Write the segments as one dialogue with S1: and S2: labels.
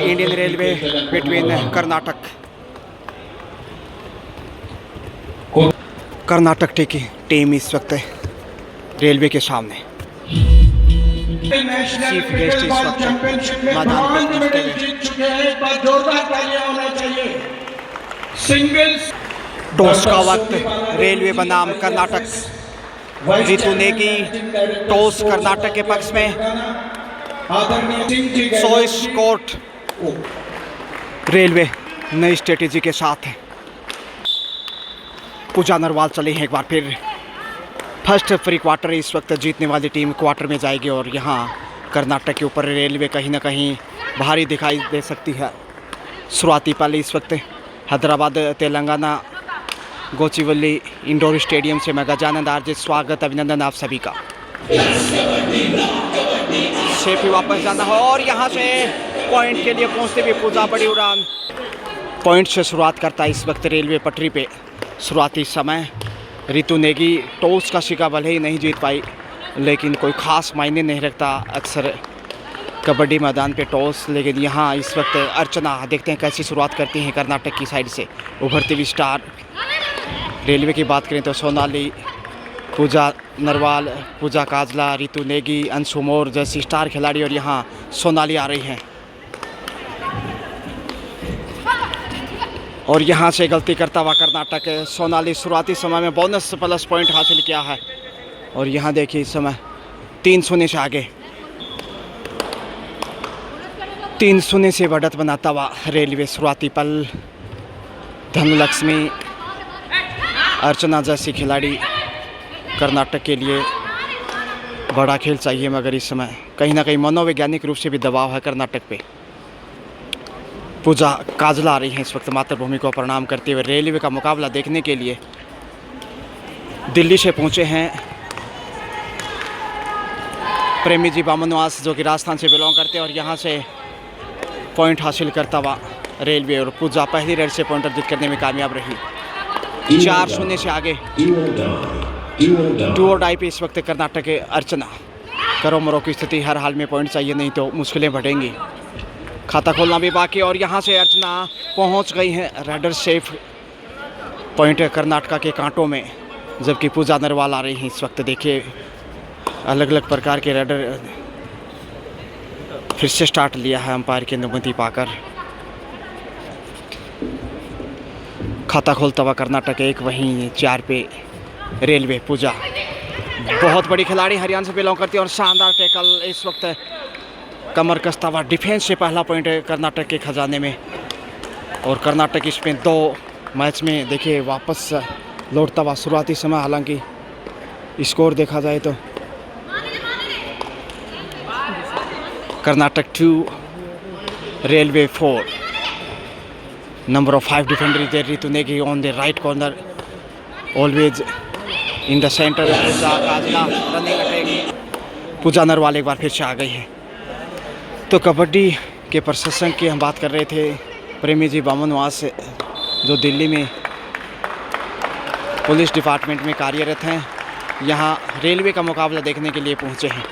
S1: Indian railway between Karnataka team इस वक्त railway के सामने चीफ गेस्ट इस वक्त मैदान पर पहुंचते हुए। टॉस का वक्त रेलवे बनाम कर्नाटक। रितु नेगी टॉस कर्नाटक के पक्ष में। चॉइस कोर्ट रेलवे नई स्ट्रेटेजी के साथ है। पूजा नरवाल चले हैं एक बार फिर। फर्स्ट प्री क्वार्टर इस वक्त जीतने वाली टीम क्वार्टर में जाएगी और यहाँ कर्नाटक के ऊपर रेलवे कहीं ना कहीं भारी दिखाई दे सकती है। शुरुआती पल इस वक्त हैदराबाद तेलंगाना गोचिवली इंडोर स्टेडियम से मैं गजानंद आर्जित स्वागत अभिनंदन आप सभी का। शेफ ही वापस जाना हो और यहाँ से पॉइंट के लिए पहुँचते भी पूजा बड़ी उड़ान। पॉइंट से शुरुआत करता है इस वक्त रेलवे पटरी पे। शुरुआती समय रितु नेगी टॉस का शिकार भले ही नहीं जीत पाई, लेकिन कोई ख़ास मायने नहीं रखता अक्सर कबड्डी मैदान पे टॉस। लेकिन यहाँ इस वक्त अर्चना देखते हैं कैसी शुरुआत करती हैं कर्नाटक की साइड से। उभरती हुई स्टार रेलवे की बात करें तो सोनाली, पूजा नरवाल, पूजा काजला, रितु नेगी, अंशु मोर जैसी स्टार खिलाड़ी और यहाँ सोनाली आ रही हैं। और यहाँ से गलती करता हुआ कर्नाटक। सोनाली शुरुआती समय में बोनस प्लस पॉइंट हासिल किया है और यहाँ देखिए इस समय 3-0 से आगे, 3-0 से बढ़त बनाता हुआ रेलवे। शुरुआती पल धनलक्ष्मी, अर्चना जैसी खिलाड़ी कर्नाटक के लिए बड़ा खेल चाहिए, मगर इस समय कहीं ना कहीं मनोवैज्ञानिक रूप से भी दबाव है कर्नाटक पे। पूजा काजला आ रही हैं इस वक्त मातृभूमि को प्रणाम करते हुए। रेलवे का मुकाबला देखने के लिए दिल्ली से पहुंचे हैं प्रेमी जी बामनवास, जो कि राजस्थान से बिलोंग करते हैं और यहां से पॉइंट हासिल करता हुआ रेलवे। और पूजा पहली रेड से पॉइंट अर्जित करने में कामयाब रही। 4-0 से आगे डू और डाई पे इस वक्त कर्नाटक के अर्चना। करो मरो की स्थिति, हर हाल में पॉइंट चाहिए, नहीं तो मुश्किलें बढ़ेंगी। खाता खोलना भी बाकी और यहाँ से अर्चना पहुँच गई हैं रेडर सेफ पॉइंट कर्नाटक के कांटों में, जबकि पूजा नरवाल आ रही हैं इस वक्त। देखिए अलग अलग प्रकार के रेडर फिर से स्टार्ट लिया है अंपायर की अनुमति पाकर। खाता खोलता हुआ कर्नाटक 1, वहीं 4 पे रेलवे। पूजा बहुत बड़ी खिलाड़ी हरियाणा से बिलोंग करती है और शानदार टैकल इस वक्त कमर कसता हुआ। डिफेंस से पहला पॉइंट है कर्नाटक के खजाने में और कर्नाटक इसमें 2 मैच में देखिए वापस लौटता हुआ। शुरुआती समय हालांकि स्कोर देखा जाए तो Karnataka 2 railway 4। Number of 5 defender is there. Ritu Negi on the right corner, always in the centre. Pooja Kajla running attack. Pooja Narwal एक बार फिर से आ गई है। तो कबड्डी के प्रशासन की हम बात कर रहे थे। प्रेमी जी बामनवास जो दिल्ली में पुलिस डिपार्टमेंट में कार्यरत हैं, यहाँ रेलवे का मुकाबला देखने के लिए पहुँचे हैं।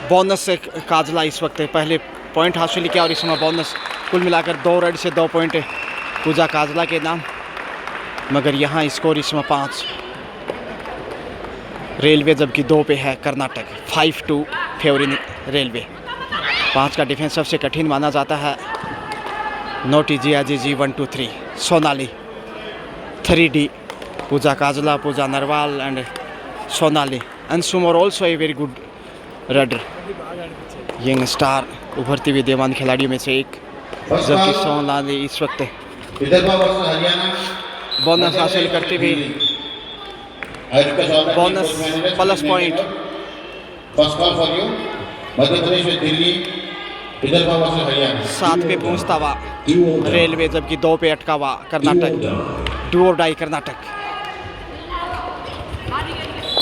S1: बोनस से काजला इस वक्त पहले पॉइंट हासिल किया और इसमें बोनस कुल मिलाकर 2 रेड से 2 पॉइंट पूजा काजला के नाम, मगर यहाँ स्कोर इसमें 5 रेलवे, जबकि 2 पे है कर्नाटक। 5-2 favouring railway. 5 का डिफेंस सबसे कठिन माना जाता है। नोटी जी 1 2 3। सोनाली 3D। पूजा काजला, पूजा नरवाल एंड सोनाली। अंशुम और also a very good raider, young star, उभरती हुई देवान खिलाड़ियों में से एक, जबकि सोनाली इस वक्त बोनस हासिल करते हुए bonus plus point. Madhya Pradesh में दिल्ली, 7 पे पहुंचता हुआ रेलवे, जबकि 2 पे अटका हुआ कर्नाटक। डू और डाई कर्नाटक।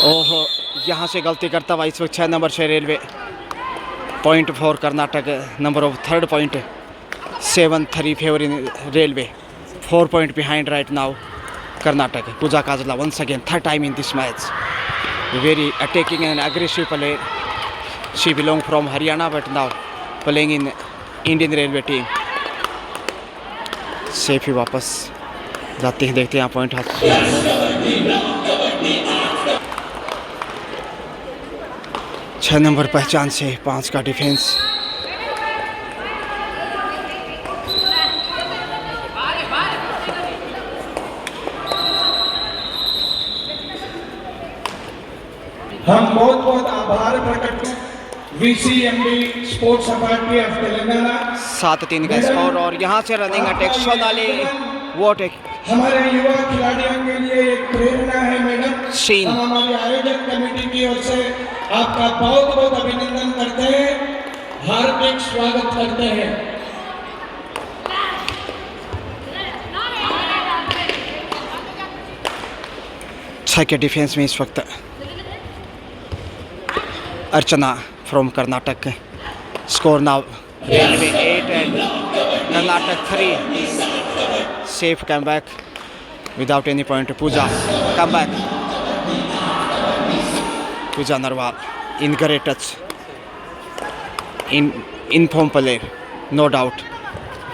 S1: ओहो, यहाँ से गलती करता हुआ इस वक्त 6 नंबर से railway. Point for Karnataka, number of 3rd point 7-3 favouring railway. 4 point behind right now Karnataka. Pooja Kajla once again 3rd time in this match. Very attacking and aggressive player. She belong from Haryana but now playing in Indian railway team. Safe ही वापस जाते हैं, देखते हैं यहाँ point हाथ। 6 number पहचान से 5 का डिफेंस।
S2: हम बहुत बहुत आभार प्रकट VCMD sports authority of Telangana.
S1: 7-3 का स्कोर और यहाँ से रनिंग अटैक सोनाली वो अटैक
S2: हमारे युवा खिलाड़ियों के लिए एक प्रेरणा है मैडम।
S1: सीन।
S2: हम हमारी आयोजक कमेटी की ओर से आपका बहुत बहुत अभिनंदन करते हैं, हार्दिक स्वागत करते हैं।
S1: छह के डिफेंस में इस वक्त Archana from Karnataka. Score now railway 8 and Karnataka 3। Safe come back without any point. Pooja come back. Pooja Narwal in great touch in form player no doubt.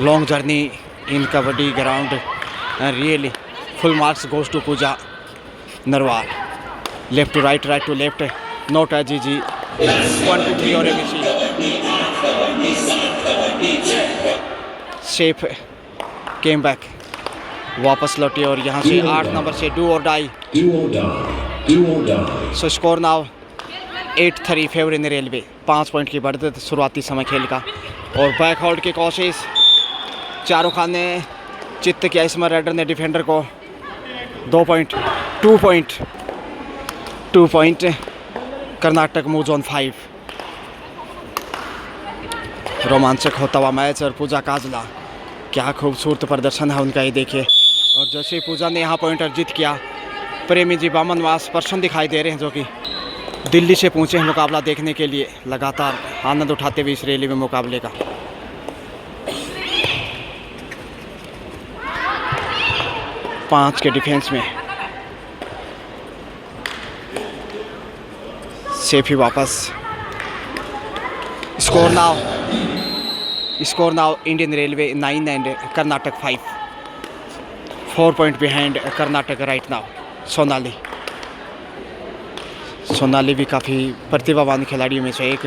S1: Long journey in kabaddi ground and really full marks goes to Pooja Narwal. Left to right, right to left, नोट है जी 1 2 3 और ABC। Safe came back, वापस लौटी और यहाँ से 8 number से डू और die. So score now 8-3 favour इन रेलवे। 5 पॉइंट की बढ़त शुरुआती समय खेल का। और बैक होल्ड की कोशिश चारों खान ने चित्त किया, इसमें रेडर ने डिफेंडर को 2 point 2 point. Karnataka moves on 5। रोमांचक होता हुआ मैच और पूजा काजला, क्या खूबसूरत प्रदर्शन है उनका, ये देखिए। और जैसे ही पूजा ने यहाँ पॉइंट अर्जित किया, प्रेमी जी बामन वास पर्सन दिखाई दे रहे हैं जो कि दिल्ली से पहुँचे हैं मुकाबला देखने के लिए, लगातार आनंद उठाते हुए इस रैली में मुकाबले का। पाँच के डिफेंस में सेफ ही वापस। Score now Indian railway 9 and Karnataka 5। 4 point behind Karnataka right now. Sonali भी काफ़ी प्रतिभावान खिलाड़ियों में से एक।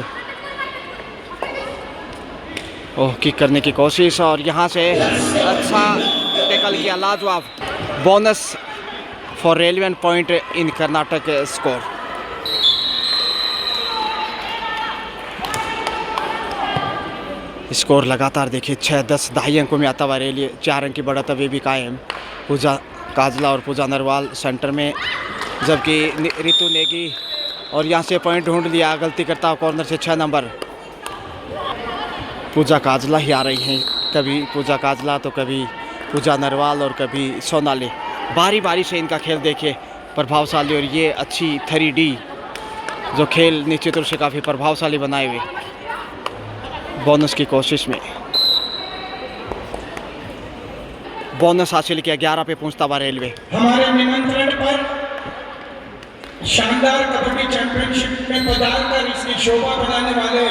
S1: ओह, किक करने की कोशिश और यहाँ से अच्छा टैकल किया, लाजवाब। Bonus for railway point in Karnataka score. Score लगातार देखिए 6-10 ढाई अंकों में आता हुआ रेलवे। 4 अंक की बढ़त अभी भी कायम। पूजा काजला और पूजा नरवाल सेंटर में, जबकि रितु नेगी और यहाँ से पॉइंट ढूंढ लिया गलती करता हुआ कॉर्नर से 6 नंबर। पूजा काजला ही आ रही हैं, कभी पूजा काजला तो कभी पूजा नरवाल और कभी सोनाली। बारी बारी से इनका खेल देखिए प्रभावशाली, और ये अच्छी 3D जो खेल निश्चित रूप से काफ़ी प्रभावशाली बनाए हुए। बोनस की कोशिश में बोनस हासिल किया, 11 पे पहुंचता हुआ रेलवे।
S2: हमारे निमंत्रण पर शानदार कबड्डी चैंपियनशिप में पधारकर इसकी शोभा बढ़ाने वाले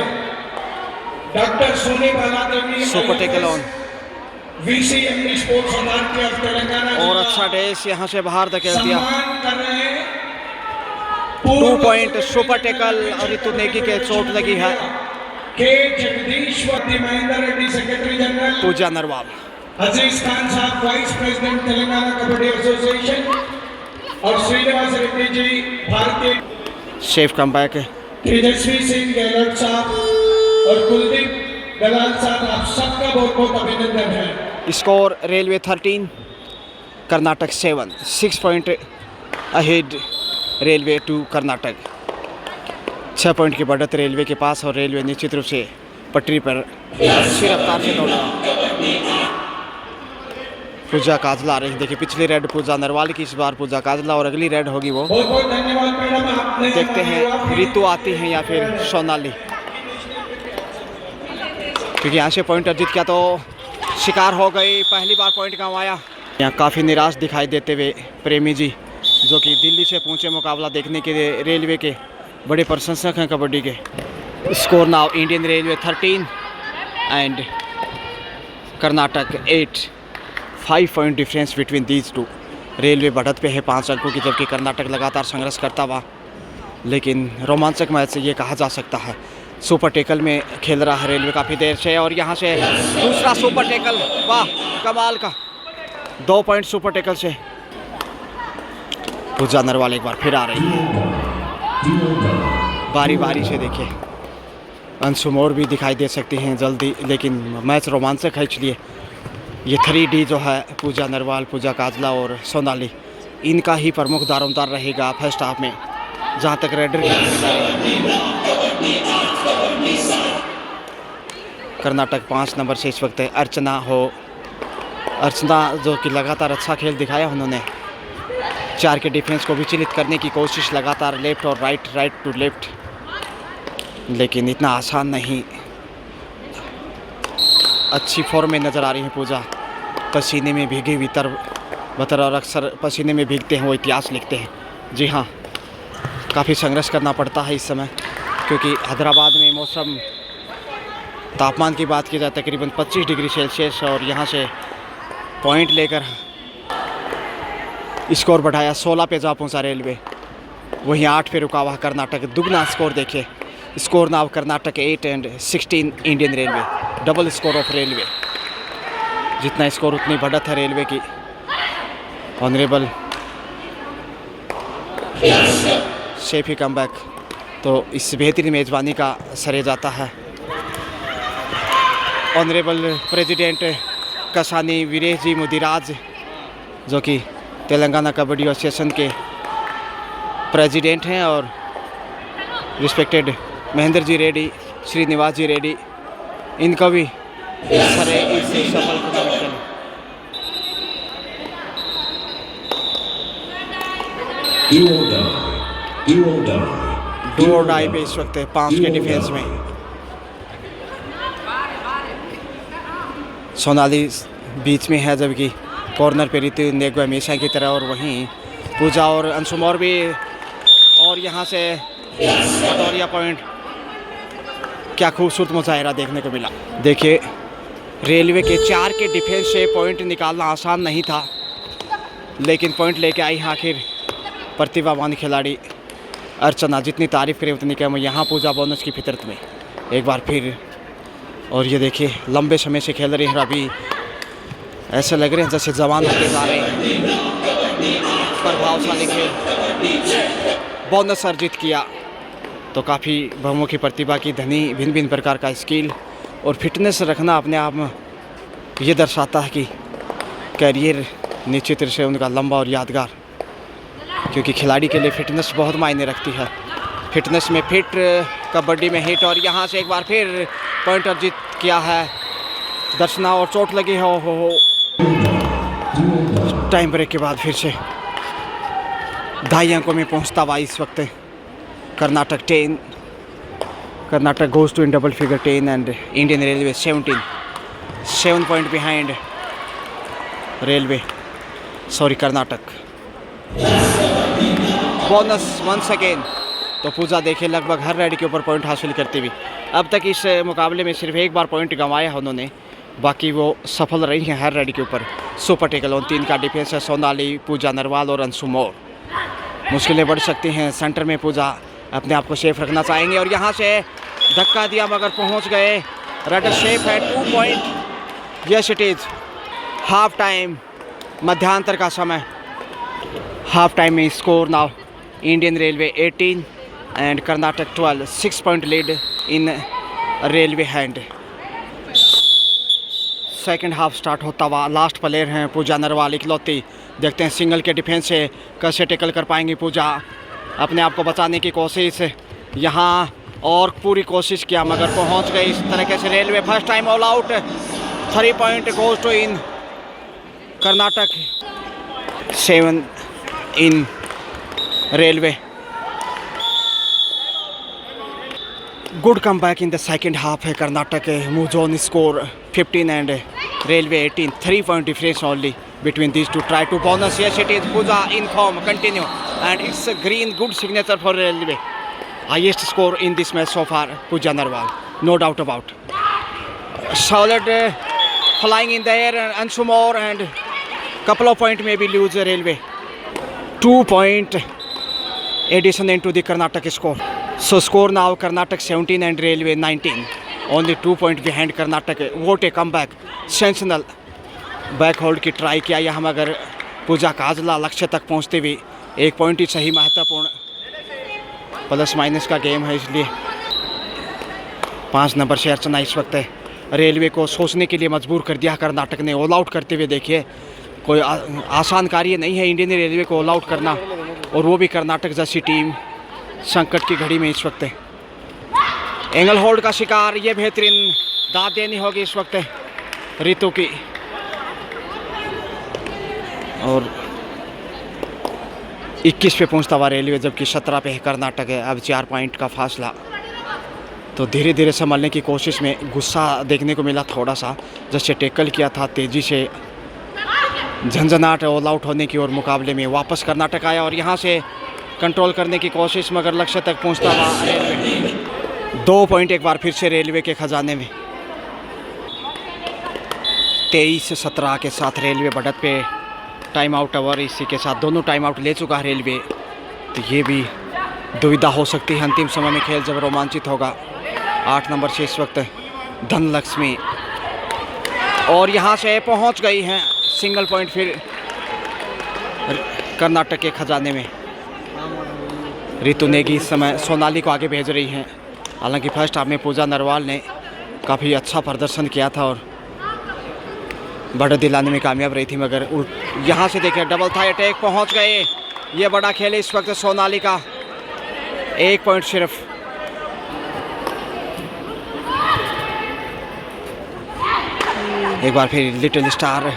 S2: doctor Soni Bala Devi
S1: super tackle on
S2: VCMD sports authority of Telangana
S1: और अच्छा डेस यहाँ से बाहर धकेल दिया।
S2: सम्मान कर रहे हैं।
S1: 2 पॉइंट सुपर टेकल और रितु नेगी के चोट लगी है।
S2: K Jagadishwar Mahendra Reddy secretary general,
S1: Pooja Narwal,
S2: Aziz Khan sahab vice president Telangana kabaddi association, और श्रीनिवास रेड्डी जी भारतीय।
S1: Safe come back.
S2: Tejasvi Singh Gehlot sahab और कुलदीप दलाल साहब, आप सबका बहुत बहुत अभिनंदन है।
S1: Score railway 13 Karnataka 7। 6 point ahead railway to Karnataka. 6 point की बढ़त रेलवे के पास, और रेलवे निश्चित रूप से पटरी पर अच्छी रफ्तार से दौड़ा। पूजा काजला आ रही, देखिए पिछली रेड पूजा नरवाल की, इस बार पूजा काजला, और अगली रेड होगी वो।
S2: बहुत बहुत धन्यवाद मैडम, आपने
S1: देखते हैं रितु आती हैं या फिर सोनाली, क्योंकि यहाँ से पॉइंट अर्जित किया तो शिकार हो गई, पहली बार पॉइंट गंवाया। यहाँ काफ़ी निराश दिखाई देते हुए प्रेमी जी, जो कि दिल्ली से पहुँचे मुकाबला देखने के लिए, रेलवे के बड़े प्रशंसक हैं कबड्डी के। Score now Indian Railway 13 and Karnataka 8. 5 point difference between these two. Railway बढ़त पे है 5 अंकों की, जबकि कर्नाटक लगातार संघर्ष करता हुआ, लेकिन रोमांचक मैच से ये कहा जा सकता है। सुपर टेकल में खेल रहा है रेलवे काफ़ी देर से, और यहाँ से दूसरा सुपर टेकल, वाह कमाल का 2 पॉइंट सुपर टेकल से। पूजा नरवाल एक बार फिर आ रही है, बारी बारी से देखिए। अंशु मोर भी दिखाई दे सकती हैं जल्दी, लेकिन मैच रोमांचक है, इसलिए ये 3D जो है पूजा नरवाल, पूजा काजला और सोनाली, इनका ही प्रमुख दारोमदार रहेगा फर्स्ट हाफ में। जहाँ तक रेडर की कर्नाटक 5 नंबर से इस वक्त अर्चना जो कि लगातार अच्छा खेल दिखाया उन्होंने। 4 के डिफेंस को विचलित करने की कोशिश लगातार, लेफ्ट और राइट टू लेफ्ट, लेकिन इतना आसान नहीं। अच्छी फॉर्म में नज़र आ रही है पूजा, पसीने में भीगी हुई बतर, और अक्सर पसीने में भीगते हैं वो इतिहास लिखते हैं। जी हाँ, काफ़ी संघर्ष करना पड़ता है इस समय, क्योंकि हैदराबाद में मौसम तापमान की बात की जाए तकरीबन 25 डिग्री सेल्सियस, और यहाँ से पॉइंट लेकर स्कोर बढ़ाया 16 पे जा पहुँचा रेलवे, वहीं 8 पे रुका हुआ कर्नाटक। दुगना स्कोर देखिए, score now Karnataka 8 and 16 Indian railway, double score of railway. जितना स्कोर उतनी बढ़त है रेलवे की। ऑनरेबल शेफी कमबैक तो इस बेहतरीन मेज़बानी का सरे जाता है। ऑनरेबल प्रेसिडेंट कसानी वीरेश जी मुदिराज, जो कि तेलंगाना कबड्डी एसोसिएशन के प्रेसिडेंट हैं, और रिस्पेक्टेड महेंद्र जी रेड्डी, श्रीनिवास जी रेड्डी, इनका भी सरे इस सफल कदम। डू और डाई पे इस वक्त 5 के डिफेंस में। सोनाली बीच में है, जबकि कॉर्नर पे ऋतु नेगवा हमेशा की तरह, और वहीं पूजा और अंशुमोर भी, और यहाँ से कटोरिया पॉइंट। क्या खूबसूरत मुजाहिरा देखने को मिला। देखिए, रेलवे के 4 के डिफेंस से पॉइंट निकालना आसान नहीं था, लेकिन पॉइंट लेके आई आखिर प्रतिभावान खिलाड़ी अर्चना। जितनी तारीफ़ करें उतनी कम। यहाँ पूजा बोनस की फितरत में एक बार फिर, और ये देखिए लंबे समय से खेल रहे हैं, अभी ऐसे लग रहे हैं जैसे जवान होते जा रहे हैं। प्रभावशाली खेल, बोनस अर्जित किया तो काफ़ी बहुमुखी प्रतिभा की धनी, भिन्न भिन्न प्रकार का स्किल और फिटनेस रखना अपने आप में ये दर्शाता है कि कैरियर निश्चित रूप से उनका लंबा और यादगार, क्योंकि खिलाड़ी के लिए फिटनेस बहुत मायने रखती है। फिटनेस में फिट, कबड्डी में हिट, और यहाँ से एक बार फिर पॉइंट अर्जित किया है दर्शना, और चोट लगी हो। टाइम ब्रेक के बाद फिर से 2.5 अंकों में पहुँचता हुआ इस वक्त Karnataka 10, Karnataka goes to in double figure 10 and Indian Railway 17, 7 point behind Karnataka. Bonus once again, तो पूजा देखिए लगभग हर राइड के ऊपर पॉइंट हासिल करती हुई। अब तक इस मुकाबले में सिर्फ एक बार पॉइंट गंवाया है उन्होंने, बाकी वो सफल रही हैं हर राइड के ऊपर। सुपर टेकल ऑन 3 का डिफेंस है सोनाली, पूजा नरवाल और अंशु मोर। मुश्किलें बढ़ सकती हैं सेंटर में, पूजा अपने आप को सेफ रखना चाहेंगे, और यहाँ से धक्का दिया मगर पहुँच गए। रडर सेफ है, 2 point. Yes it is half time, मध्यांतर का समय। हाफ टाइम में score now Indian railway 18 and Karnataka 12, 6 point lead in railway hand. Second half start होता हुआ, लास्ट प्लेयर हैं पूजा नरवाल इकलौती। देखते हैं सिंगल के डिफेंस से कैसे टैकल कर पाएंगी पूजा, अपने आप को बचाने की कोशिश यहाँ, और पूरी कोशिश किया मगर पहुँच गई इस तरीके से railway. First time all out, 3 point goes to in Karnataka, 7 in railway. Good come back in the second half है Karnataka, moves on score 15 and railway 18, 3 point difference only between these two. Try to bonus, yes it is, Puja in form, continue, and it's a green, good signature for railway. highest score in this match so far, Pooja Narwal, no doubt about. Solid flying in the air and some more, and couple of points maybe lose the Railway. 2-point addition into the Karnataka score. So score now Karnataka 17 and Railway 19. Only 2 points behind Karnataka. What a comeback. Sensational. Back hold की try किया यहाँ, मगर पूजा काजला लक्ष्य तक पहुँचते हुए 1 point ही सही महत्वपूर्ण। प्लस माइनस का गेम है, इसलिए 5 नंबर से अर्चना इस वक्त रेलवे को सोचने के लिए मजबूर कर दिया कर्नाटक ने। ऑल आउट करते हुए देखिए, कोई आसान कार्य नहीं है इंडियन रेलवे को ऑल आउट करना, और वो भी कर्नाटक जैसी टीम संकट की घड़ी में इस वक्त। एंगल होल्ड का शिकार, ये बेहतरीन दाद देनी होगी इस वक्त रितु की। और 21 पे पहुंचता हुआ रेलवे, जबकि 17 पे है कर्नाटक है। अब 4 पॉइंट का फासला। तो धीरे धीरे संभलने की कोशिश में गुस्सा देखने को मिला थोड़ा सा, जैसे टैकल किया था, तेज़ी से झंझनाहट ऑल आउट होने की और मुकाबले में वापस कर्नाटक आया और यहाँ से कंट्रोल करने की कोशिश, मगर लक्ष्य तक पहुँचता हुआ रेलवे। 2 पॉइंट एक बार फिर से रेलवे के खजाने में। 23-17 के साथ रेलवे बढ़त पे। टाइम आउट ओवर इसी के साथ दोनों टाइम आउट ले चुका है रेलवे, तो ये भी दुविधा हो सकती है। अंतिम समय में खेल जब रोमांचित होगा। 8 नंबर से इस वक्त धनलक्ष्मी, और यहाँ से पहुँच गई हैं सिंगल पॉइंट फिर कर्नाटक के खजाने में। रितु नेगी इस समय सोनाली को आगे भेज रही हैं। हालांकि फर्स्ट हाफ में पूजा नरवाल ने काफ़ी अच्छा प्रदर्शन किया था और बढ़त दिलाने में कामयाब रही थी, मगर यहाँ से देखिए डबल थाई अटैक पहुँच गए। ये बड़ा खेल है इस वक्त सोनाली का। 1 पॉइंट सिर्फ। एक बार फिर लिटिल स्टार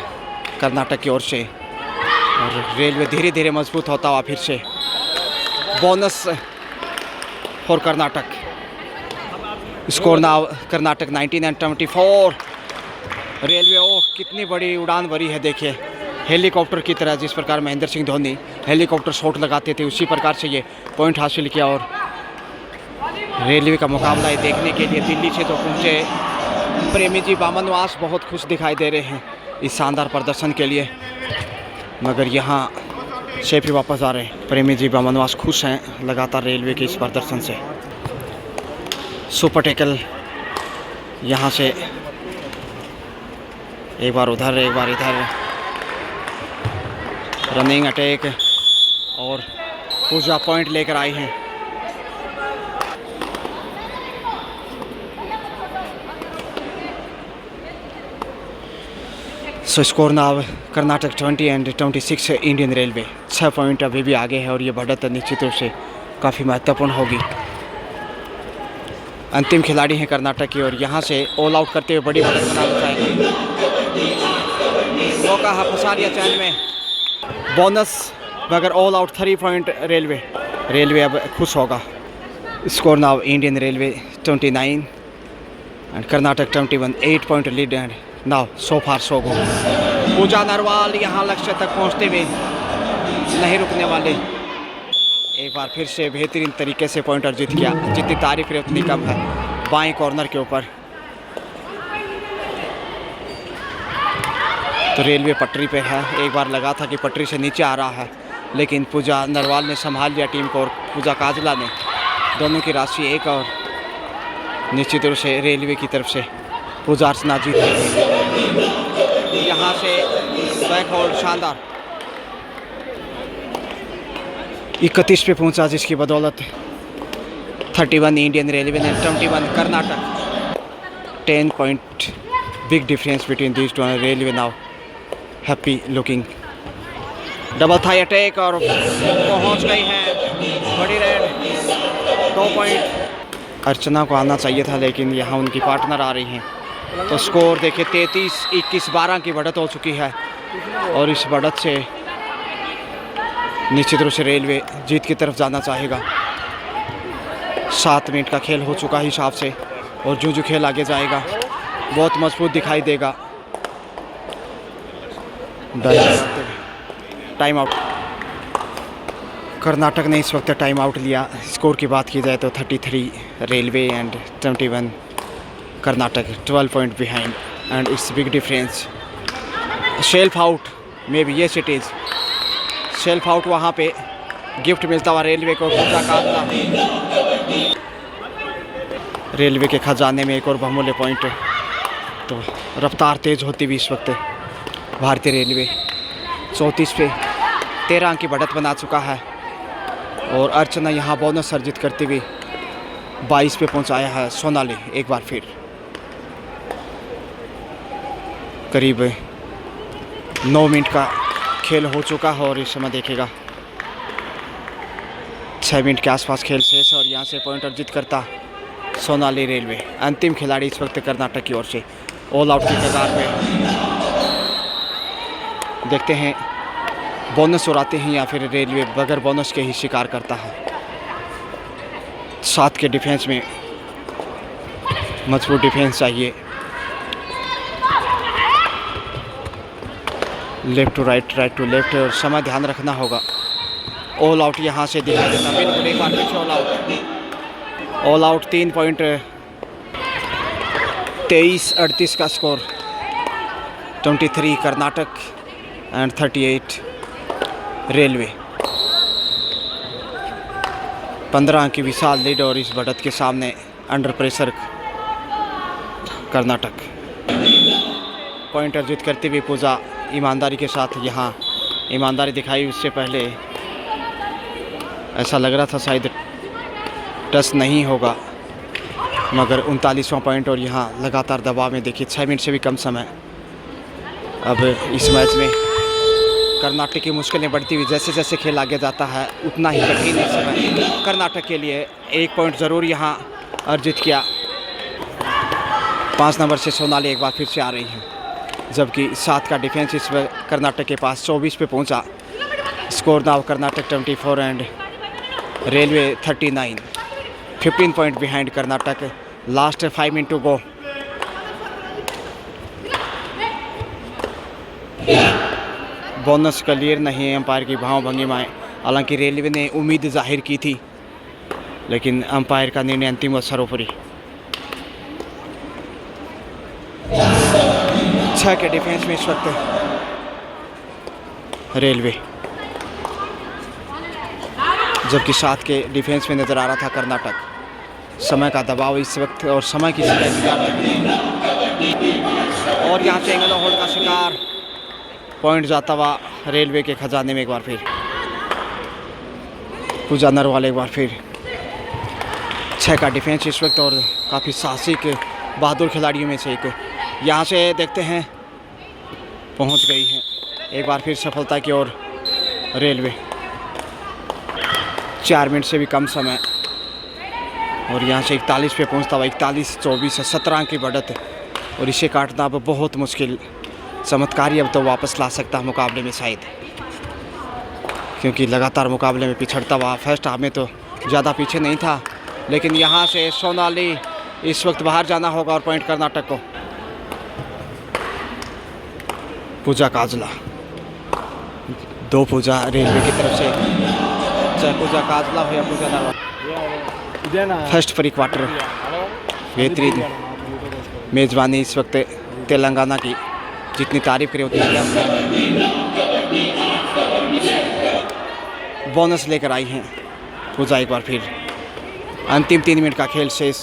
S1: कर्नाटक की ओर से, और रेलवे धीरे धीरे मजबूत होता हुआ फिर से। Bonus for Karnataka. Score now Karnataka 19 and 24। Railway ओ कितनी बड़ी उड़ान भरी है देखिए, हेलीकॉप्टर की तरह। जिस प्रकार महेंद्र सिंह धोनी हेलीकॉप्टर शॉट लगाते थे, उसी प्रकार से ये पॉइंट हासिल किया। और रेलवे का मुकाबला ये देखने के लिए दिल्ली से तो पहुँचे प्रेमी जी बामनवास बहुत खुश दिखाई दे रहे हैं इस शानदार प्रदर्शन के लिए, मगर यहाँ से भी वापस आ रहे हैं। प्रेमी जी बामनवास खुश हैं लगातार रेलवे के इस प्रदर्शन से। सुपर टैकल यहाँ से एक बार उधर एक बार इधर, रनिंग अटैक, और पूजा पॉइंट लेकर आई हैं। So score now Karnataka 20 and 26 Indian railway. 6 point अभी भी आगे है, और ये बढ़त निश्चित रूप से काफ़ी महत्वपूर्ण होगी। अंतिम खिलाड़ी हैं कर्नाटक की, और यहाँ से ऑल आउट करते हुए बड़ी बढ़त बनाना चाहेंगे। मौका है फंसा लिया चैन में, बोनस, मगर ऑल आउट 3 पॉइंट रेलवे अब खुश होगा। Score now Indian railway 29 and Karnataka 21। 8 point lead and now so far so good. Pooja Narwal यहाँ लक्ष्य तक पहुँचते हुए नहीं रुकने वाले। एक बार फिर से बेहतरीन तरीके से पॉइंट अर्जित किया, जितनी तारीफ है उतनी कम है। बाएं कॉर्नर के ऊपर तो रेलवे पटरी पे है। एक बार लगा था कि पटरी से नीचे आ रहा है, लेकिन पूजा नरवाल ने संभाल लिया टीम को, और पूजा काजला ने। दोनों की राशि 1, और निश्चित रूप से रेलवे की तरफ से पूजा अर्चना जीत गई। यहाँ से बैक होल्ड शानदार 31 पे पहुँचा, जिसकी बदौलत 31 इंडियन रेलवे ने 21 Karnataka. 10 point big difference between these two. Railway now happy looking. Double thigh attack, और पहुंच गई हैं बड़ी रेड। 2 पॉइंट अर्चना को आना चाहिए था, लेकिन यहाँ उनकी पार्टनर आ रही हैं। तो स्कोर देखिए 33-21-12 की बढ़त हो चुकी है, और इस बढ़त से निश्चित रूप से रेलवे जीत की तरफ जाना चाहेगा। 7 मिनट का खेल हो चुका है हिसाब से, और जो खेल आगे जाएगा बहुत मजबूत दिखाई देगा। Time out. कर्नाटक ने इस वक्त टाइम आउट लिया। स्कोर की बात की जाए तो 33 railway and 21 Karnataka, 12 point behind and it's big difference. Shelf out may be, yes it is shelf out. वहाँ पे गिफ्ट मिलता हुआ रेलवे को। पूजा काटना, रेलवे के खजाने में एक और बहुमूल्य पॉइंट। तो रफ्तार तेज़ होती हुई इस वक्त भारतीय रेलवे 34 पे 13 अंक की बढ़त बना चुका है और अर्चना यहाँ बोनस अर्जित करते हुए 22 पे पहुँचाया है सोनाली। एक बार फिर करीब 9 मिनट का खेल हो चुका है और इस समय देखेगा 6 मिनट के आसपास खेल शेष है और यहाँ से पॉइंट अर्जित करता सोनाली रेलवे। अंतिम खिलाड़ी इस वक्त कर्नाटक की ओर से ऑल आउट की कगार पे। देखते हैं बोनस उड़ाते हैं या फिर रेलवे बगैर बोनस के ही शिकार करता है। 7 के डिफेंस में मजबूत डिफेंस चाहिए। Left to right, right to left और समय ध्यान रखना होगा। ऑल आउट यहाँ से दिखाई देता, बिल्कुल एक बार फिर all out. All out 3 point 23-38 का स्कोर। 23 Karnataka and 38 railway. 15 की विशाल लीड और इस बढ़त के सामने अंडर प्रेशर कर्नाटक। पॉइंट अर्जित करते हुए पूजा ईमानदारी के साथ यहाँ ईमानदारी दिखाई। उससे पहले ऐसा लग रहा था शायद टच नहीं होगा, मगर 39वां पॉइंट और यहाँ लगातार दबाव में देखिए 6 मिनट से भी कम समय। अब इस मैच में कर्नाटक की मुश्किलें बढ़ती हुई, जैसे जैसे खेल आगे जाता है उतना ही कठिन इस समय कर्नाटक के लिए। 1 पॉइंट ज़रूर यहाँ अर्जित किया। 5 नंबर से सोनाली एक बार फिर से आ रही है, जबकि 7 का डिफेंस इस कर्नाटक के पास 24 पे पहुंचा। Score now Karnataka 24 and railway 39। 15 point behind Karnataka. Last 5 minute to go. Bonus clear नहीं है, अंपायर की भाव भंगिमाएँ। हालांकि रेलवे ने उम्मीद जाहिर की थी, लेकिन अंपायर का निर्णय अंतिम व सर्वोपरि। 6 के डिफेंस में इस वक्त रेलवे, जबकि 7 के डिफेंस में नज़र आ रहा था कर्नाटक। समय का दबाव इस वक्त और समय की और यहाँ से एंगल होल्ड का शिकार। पॉइंट जाता हुआ रेलवे के खजाने में एक बार फिर। पूजा नरवाल एक बार फिर। 6 का डिफेंस इस वक्त और काफ़ी साहसिक बहादुर खिलाड़ियों में से एक। यहाँ से देखते हैं पहुँच गई है एक बार फिर सफलता की ओर रेलवे। 4 मिनट से भी कम समय और यहाँ से 41 पे पहुँचता हुआ 41-24 है 17 की बढ़त और इसे काटना अब बहुत मुश्किल। चमत्कारी अब तो वापस ला सकता है मुकाबले में शायद, क्योंकि लगातार मुकाबले में पिछड़ता हुआ फर्स्ट हाफ में तो ज़्यादा पीछे नहीं था। लेकिन यहाँ से सोनाली इस वक्त बाहर जाना होगा और पॉइंट कर्नाटक को। पूजा काजला, 2 पूजा रेलवे की तरफ से, चाहे पूजा काजला हो या पूजा नरवाल। फर्स्ट प्री क्वार्टर बेहतरीन मेज़बानी इस वक्त तेलंगाना की, जितनी तारीफ करें उतनी कम। बोनस लेकर आई हैं पूजा एक बार फिर। अंतिम 3 मिनट का खेल शेष।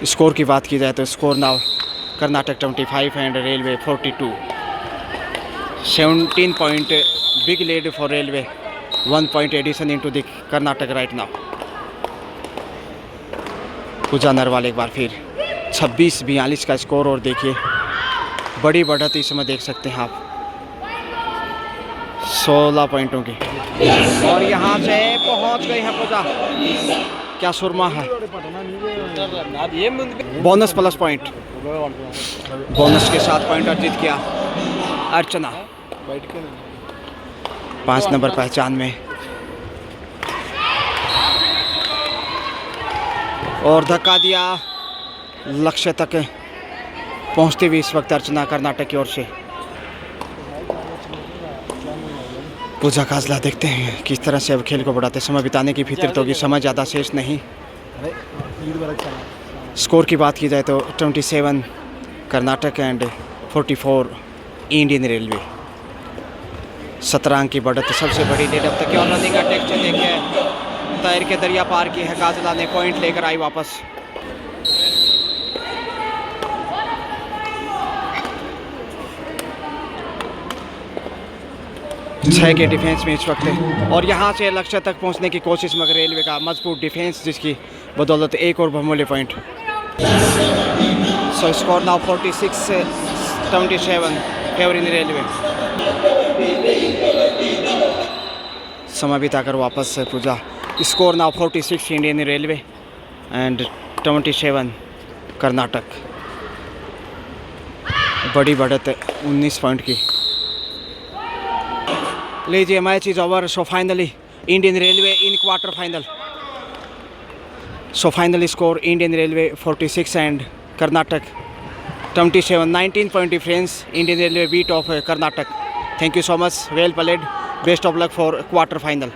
S1: स्कोर की बात की जाए तो score now Karnataka 25 and railway 42। 17 point big lead for railway. 1 point addition into the Karnataka right now. Pooja Narwal एक बार फिर। 26-42 का स्कोर और देखिए बड़ी बढ़त इस समय देख सकते हैं आप 16 पॉइंटों की। और यहाँ से पहुँच गई है पूजा। क्या सुरमा है। बोनस प्लस पॉइंट, बोनस के साथ पॉइंट अर्जित किया अर्चना। 5 नंबर पहचान में और धक्का दिया लक्ष्य तक पहुंचते हुए इस वक्त अर्चना कर्नाटक की ओर से। पूजा काजला देखते हैं किस तरह से अब खेल को बढ़ाते समय बिताने की फितरत होगी, समय ज़्यादा शेष नहीं। स्कोर की बात की जाए तो 27 कर्नाटक एंड 44 इंडियन रेलवे। 17 अंक की बढ़त, सबसे बड़ी लीड अब तक की। और रनिंग का टेक्चर देखिए, तैर के दरिया पार की है, काजला ने पॉइंट लेकर आई वापस। छः के डिफेंस में इस वक्त, और यहाँ से लक्ष्य तक पहुँचने की कोशिश, मगर रेलवे का मजबूत डिफेंस जिसकी बदौलत एक और बहुमूल्य point. So score now 46-27 favour इन रेलवे। समय बिताकर वापस से Pooja. Score now 46 Indian railway and 27 Karnataka. बड़ी बढ़त 19 पॉइंट की। लीजिए, match is over. So finally Indian railway in quarter final. So final score Indian railway 46 and Karnataka 27, 19 point difference. Indian railway beat of Karnataka. Thank you so much, well played, best of luck for quarter final.